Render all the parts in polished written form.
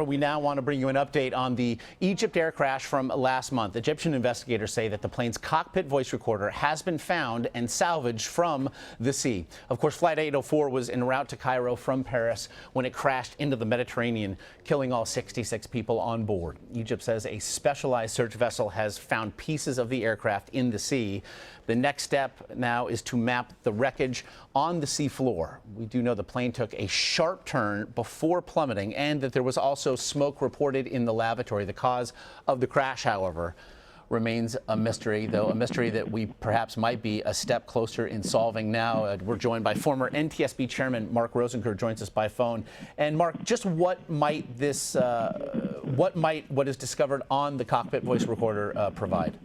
we now want to bring you an update on the EgyptAir crash from last month. Egyptian investigators say that the plane's cockpit voice recorder has been found and salvaged from the sea. Of course, Flight 804 was en route to Cairo from Paris when it crashed into the Mediterranean, killing all 66 people on board. Egypt says a specialized search vessel has found pieces of the aircraft in the sea. The next step now is to map the wreckage on the seafloor. We do know the plane took a sharp turn before plummeting and that there was also smoke reported in the lavatory. The cause of the crash, however, remains a mystery, though a mystery that we perhaps might be a step closer in solving now. We're joined by former NTSB Chairman Mark Rosenker, joins us by phone. And Mark, just what might what is discovered on the cockpit voice recorder provide?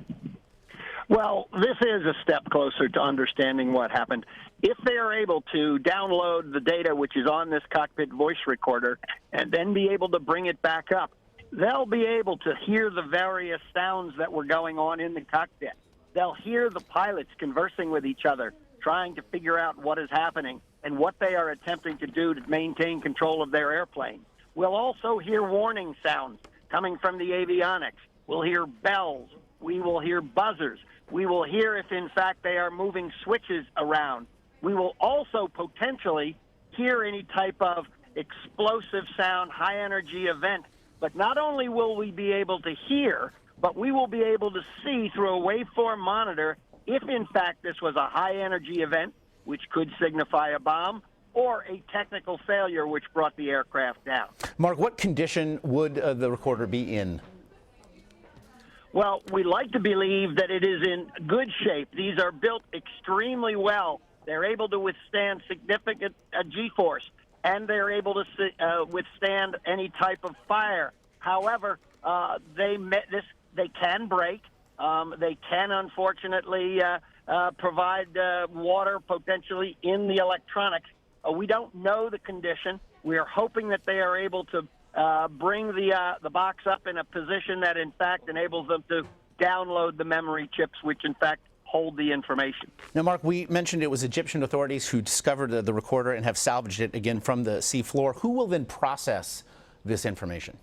Well, this is a step closer to understanding what happened. If they are able to download the data which is on this cockpit voice recorder and then be able to bring it back up, they'll be able to hear the various sounds that were going on in the cockpit. They'll hear the pilots conversing with each other, trying to figure out what is happening and what they are attempting to do to maintain control of their airplane. We'll also hear warning sounds coming from the avionics. We'll hear bells. We will hear buzzers. We will hear if, in fact, they are moving switches around. We will also potentially hear any type of explosive sound, high-energy event. But not only will we be able to hear, but we will be able to see through a waveform monitor if, in fact, this was a high-energy event, which could signify a bomb, or a technical failure which brought the aircraft down. Mark, what condition would the recorder be in? Well, we like to believe that it is in good shape. These are built extremely well. They're able to withstand significant G-force, and they're able to withstand any type of fire. However, they can break. They can, unfortunately, provide water potentially in the electronics. We don't know the condition. We are hoping that they are able to bring the box up in a position that, in fact, enables them to download the memory chips, which, in fact, hold the information. Now, Mark, we mentioned it was Egyptian authorities who discovered the recorder and have salvaged it again from the seafloor. Who will then process this information?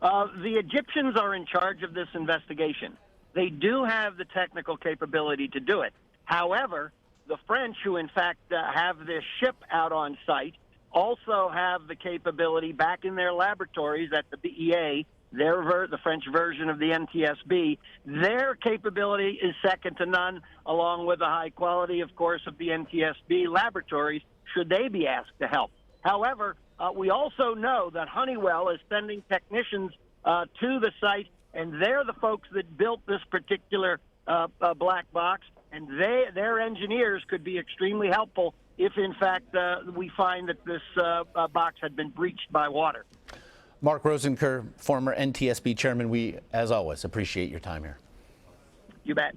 The Egyptians are in charge of this investigation. They do have the technical capability to do it. However, the French, who, in fact, have this ship out on site, also have the capability back in their laboratories at the BEA, the French version of the NTSB. Their capability is second to none, along with the high quality, of course, of the NTSB laboratories, should they be asked to help. However, we also know that Honeywell is sending technicians to the site, and they're the folks that built this particular black box, and their engineers could be extremely helpful if, in fact, we find that this box had been breached by water. Mark Rosenker, former NTSB chairman, we, as always, appreciate your time here. You bet.